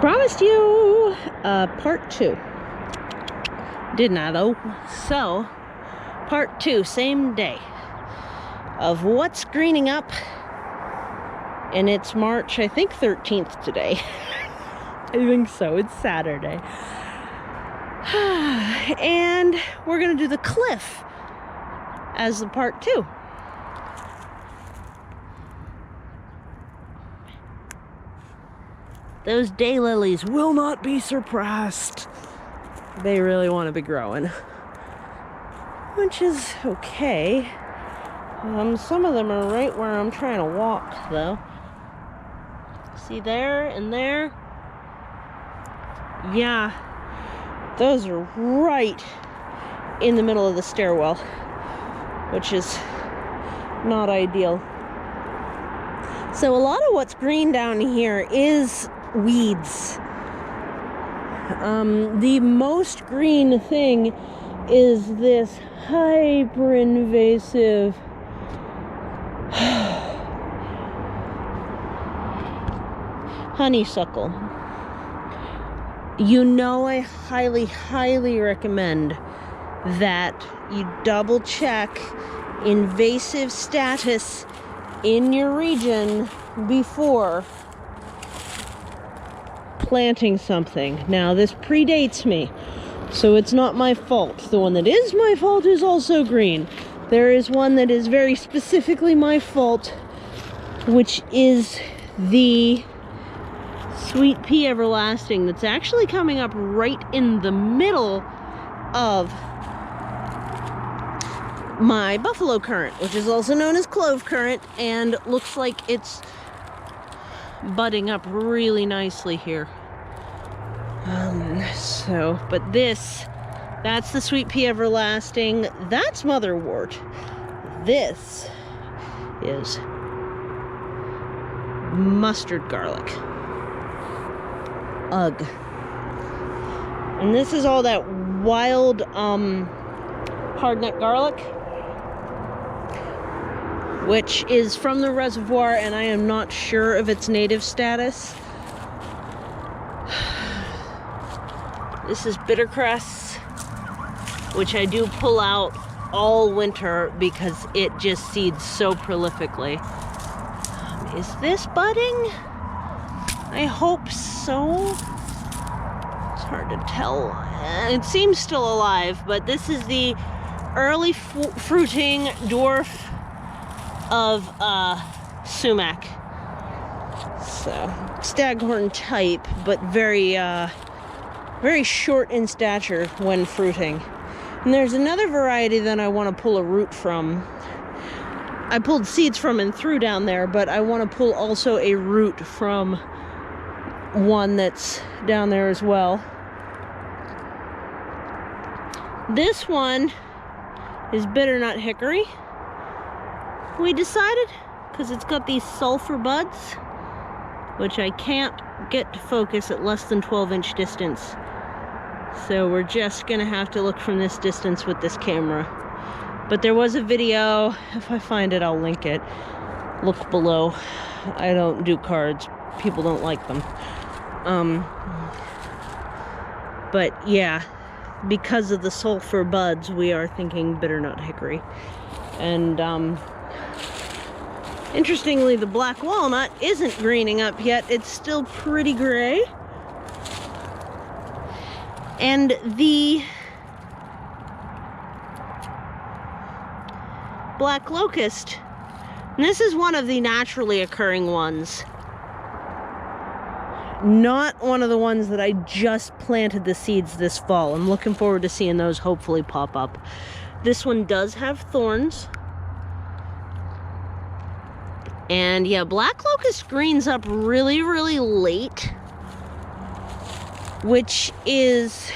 Promised you part 2. Didn't I though? So, part 2, same day, of what's greening up. And it's March, I think 13th today. I think so, it's Saturday. And we're gonna do the cliff as the part 2. Those daylilies will not be suppressed. They really want to be growing, which is okay. Some of them are right where I'm trying to walk, though. See there and there? Yeah, those are right in the middle of the stairwell, which is not ideal. So a lot of what's green down here is weeds. The most green thing is this hyper-invasive honeysuckle. You know, I highly recommend that you double check invasive status in your region before planting something. Now, this predates me, so it's not my fault. The one that is my fault is also green. There is one that is very specifically my fault, which is the sweet pea everlasting that's actually coming up right in the middle of my buffalo currant, which is also known as clove currant, and looks like it's budding up really nicely here. But that's the sweet pea everlasting. That's motherwort. This is mustard garlic. Ugh. And this is all that wild hardnut garlic, which is from the reservoir, and I am not sure of its native status. This is bittercress, which I do pull out all winter because it just seeds so prolifically. Is this budding? I hope so. It's hard to tell. It seems still alive, but this is the early fruiting dwarf of sumac. So, staghorn type, but very short in stature when fruiting. And there's another variety that I want to pull a root from. I pulled seeds from and threw down there, but I want to pull also a root from one that's down there as well. This one is bitternut hickory, we decided, because it's got these sulfur buds, which I can't get to focus at less than 12-inch distance. So we're just gonna have to look from this distance with this camera. But there was a video, if I find it, I'll link it. Look below. I don't do cards. People don't like them. But yeah, because of the sulfur buds, we are thinking bitternut hickory. And interestingly, the black walnut isn't greening up yet. It's still pretty gray. And the black locust, and this is one of the naturally occurring ones. Not one of the ones that I just planted the seeds this fall. I'm looking forward to seeing those hopefully pop up. This one does have thorns. And yeah, black locust greens up really late, which is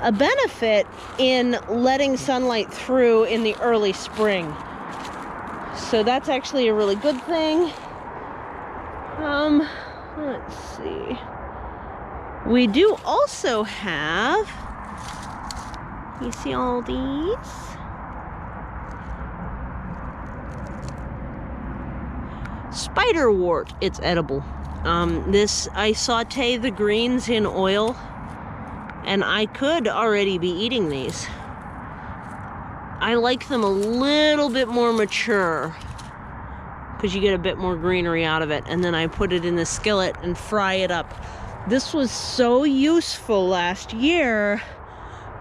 a benefit in letting sunlight through in the early spring. So that's actually a really good thing. Let's see. We do also have, you see all these? Spiderwort. It's edible. I saute the greens in oil, and I could already be eating these. I like them a little bit more mature because you get a bit more greenery out of it, and then I put it in the skillet and fry it up. This was so useful last year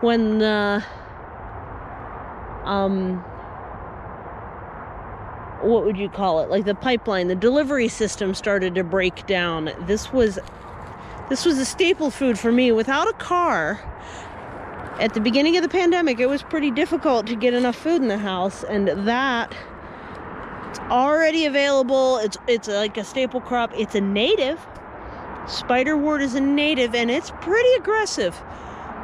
when the what would you call it, like the pipeline, the delivery system started to break down. This was a staple food for me. Without a car at the beginning of the pandemic, it was pretty difficult to get enough food in the house, and that it's already available. It's like a staple crop. It's a native. Spiderwort is a native, and it's pretty aggressive.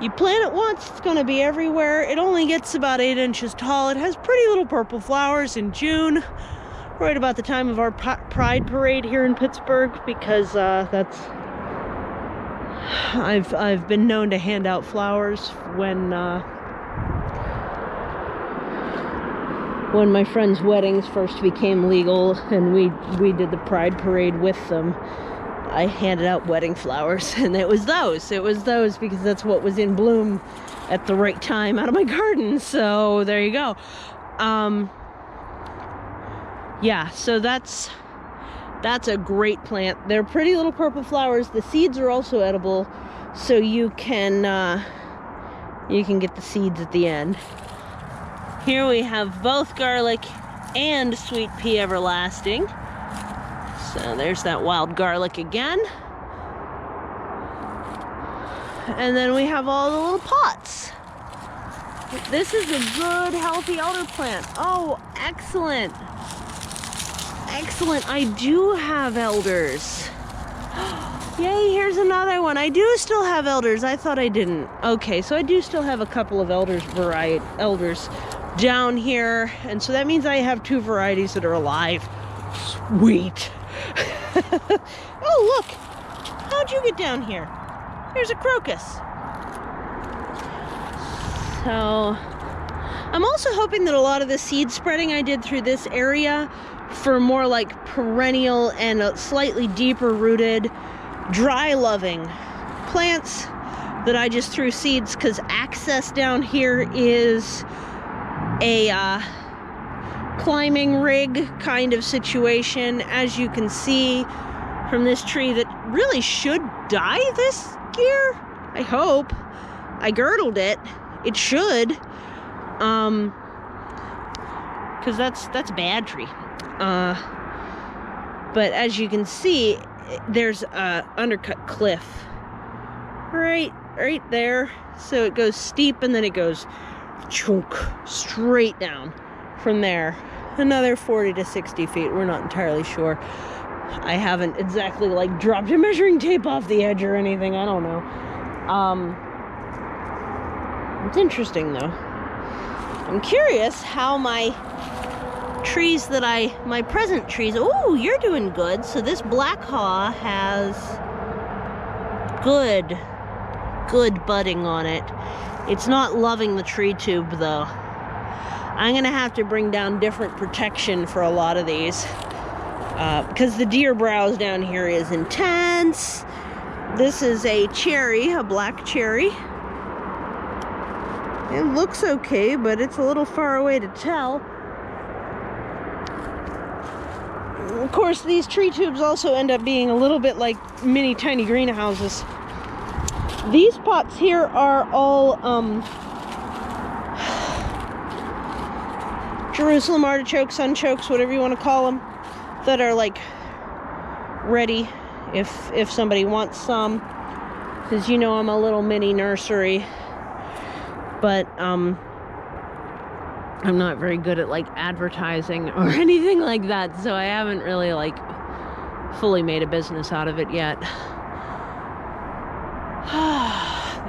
You plant it once, it's going to be everywhere. It only gets about 8 inches tall. It has pretty little purple flowers in June, right about the time of our Pride Parade here in Pittsburgh, because I've been known to hand out flowers when my friends' weddings first became legal, and we did the Pride Parade with them. I handed out wedding flowers, and it was those because that's what was in bloom at the right time out of my garden. So there you go. Yeah, so that's a great plant. They're pretty little purple flowers. The seeds are also edible, so you can get the seeds at the end. Here we have both garlic and sweet pea everlasting. So there's that wild garlic again. And then we have all the little pots. This is a good, healthy elder plant. Oh, excellent. Excellent. I do have elders. Yay, here's another one. I do still have elders. I thought I didn't. Okay, so I do still have a couple of elders down here. And so that means I have 2 varieties that are alive. Sweet. Oh, look! How'd you get down here? There's a crocus. So, I'm also hoping that a lot of the seed spreading I did through this area for more like perennial and slightly deeper rooted, dry loving plants that I just threw seeds, because access down here is a climbing rig kind of situation, as you can see from this tree that really should die this year. I hope. I girdled it. It should, because that's a bad tree. But as you can see, there's a undercut cliff right there. So it goes steep, and then it goes chunk straight down from there. Another 40 to 60 feet. We're not entirely sure. I haven't exactly like dropped a measuring tape off the edge or anything. I don't know. It's interesting though. I'm curious how my trees my present trees, oh, you're doing good. So this black haw has good budding on it. It's not loving the tree tube though. I'm gonna have to bring down different protection for a lot of these, because the deer browse down here is intense. This is a cherry, a black cherry. It looks okay, but it's a little far away to tell. Of course, these tree tubes also end up being a little bit like mini tiny greenhouses. These pots here are all Jerusalem artichokes, sunchokes, whatever you want to call them, that are like ready if somebody wants some. Because you know I'm a little mini nursery, but I'm not very good at like advertising or anything like that, so I haven't really like fully made a business out of it yet.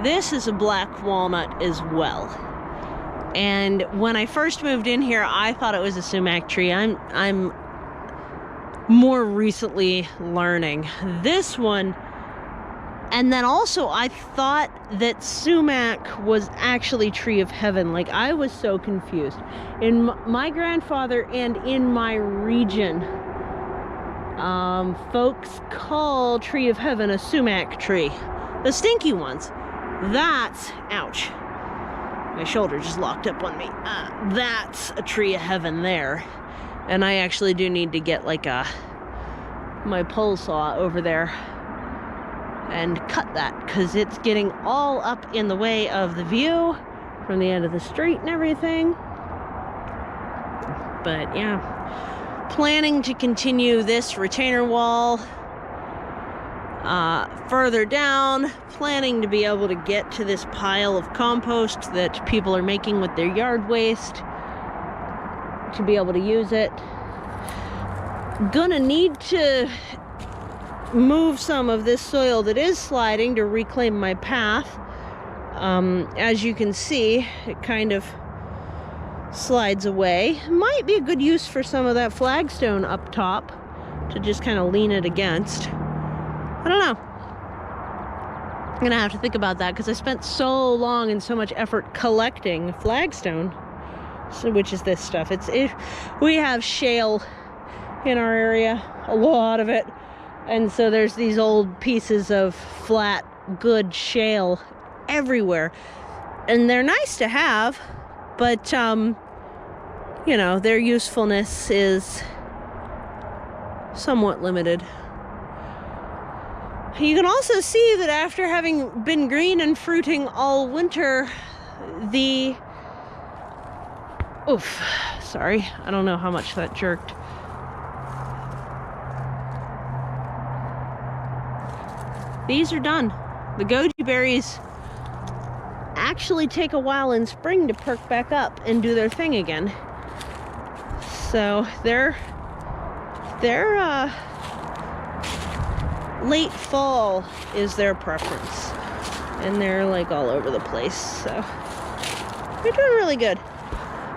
This is a black walnut as well. And when I first moved in here, I thought it was a sumac tree. I'm more recently learning this one. And then also I thought that sumac was actually tree of heaven. Like, I was so confused. In my grandfather and in my region, Folks call Tree of Heaven a sumac tree. The stinky ones. That's, ouch. My shoulder just locked up on me. That's a Tree of Heaven there. And I actually do need to get like my pole saw over there and cut that, because it's getting all up in the way of the view from the end of the street and everything. But yeah, planning to continue this retainer wall further down, planning to be able to get to this pile of compost that people are making with their yard waste, to be able to use it. Gonna need to move some of this soil that is sliding to reclaim my path. As you can see, it kind of slides away. Might be a good use for some of that flagstone up top to just kind of lean it against. I don't know. I'm gonna have to think about that, because I spent so long and so much effort collecting flagstone, which is this stuff. We have shale in our area, a lot of it, and so there's these old pieces of flat, good shale everywhere, and they're nice to have, but you know, their usefulness is somewhat limited. You can also see that after having been green and fruiting all winter, oof, sorry, I don't know how much that jerked. These are done. The goji berries actually take a while in spring to perk back up and do their thing again. So they're late fall is their preference, and they're like all over the place, so they're doing really good.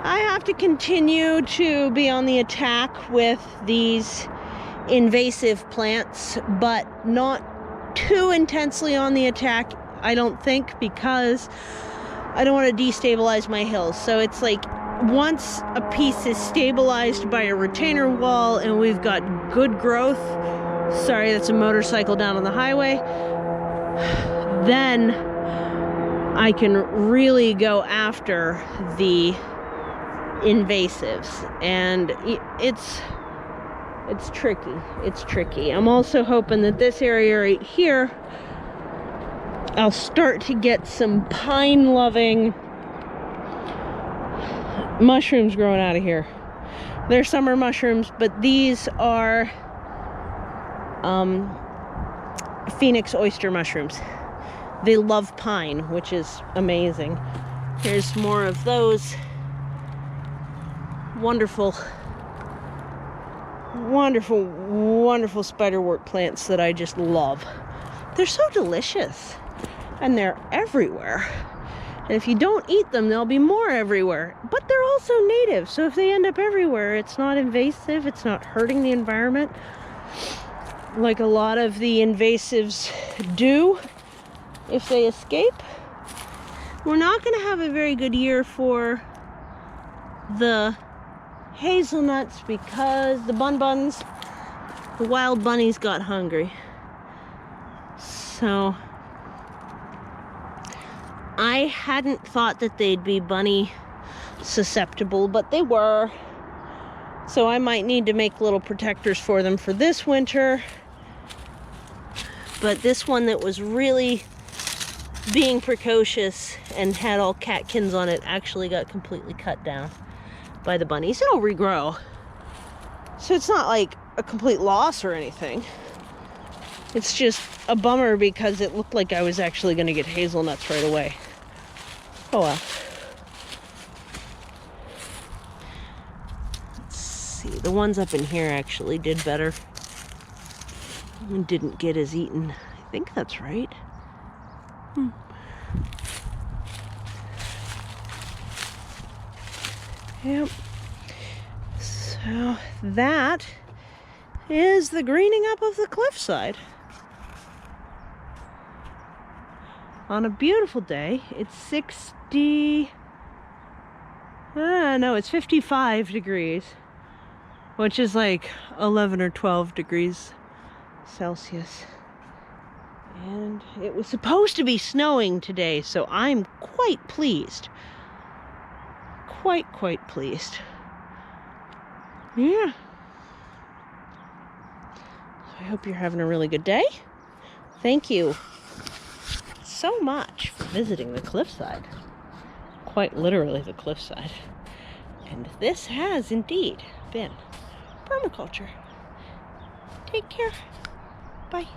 I have to continue to be on the attack with these invasive plants, but not too intensely on the attack, I don't think, because I don't want to destabilize my hills. So it's like, once a piece is stabilized by a retainer wall and we've got good growth, sorry, that's a motorcycle down on the highway, then I can really go after the invasives. And it's tricky. I'm also hoping that this area right here, I'll start to get some pine-loving mushrooms growing out of here. They're summer mushrooms, but these are Phoenix oyster mushrooms. They love pine, which is amazing. Here's more of those wonderful spiderwort plants that I just love. They're so delicious, and they're everywhere. And if you don't eat them, there'll be more everywhere. But they're also native, so if they end up everywhere, it's not invasive, it's not hurting the environment like a lot of the invasives do if they escape. We're not going to have a very good year for the hazelnuts because the the wild bunnies got hungry. So I hadn't thought that they'd be bunny susceptible, but they were. So I might need to make little protectors for them for this winter. But this one that was really being precocious and had all catkins on it actually got completely cut down by the bunnies. It'll regrow. So it's not like a complete loss or anything. It's just a bummer because it looked like I was actually going to get hazelnuts right away. Oh well. Let's see. The ones up in here actually did better and didn't get as eaten. I think that's right. Yep. So that is the greening up of the cliffside. On a beautiful day, it's 55 degrees. which is like 11 or 12 degrees Celsius. And it was supposed to be snowing today, so I'm quite pleased. Quite pleased. Yeah. So I hope you're having a really good day. Thank you so much for visiting the cliffside. Quite literally the cliffside. And this has indeed been Permaculture. Take care. Bye.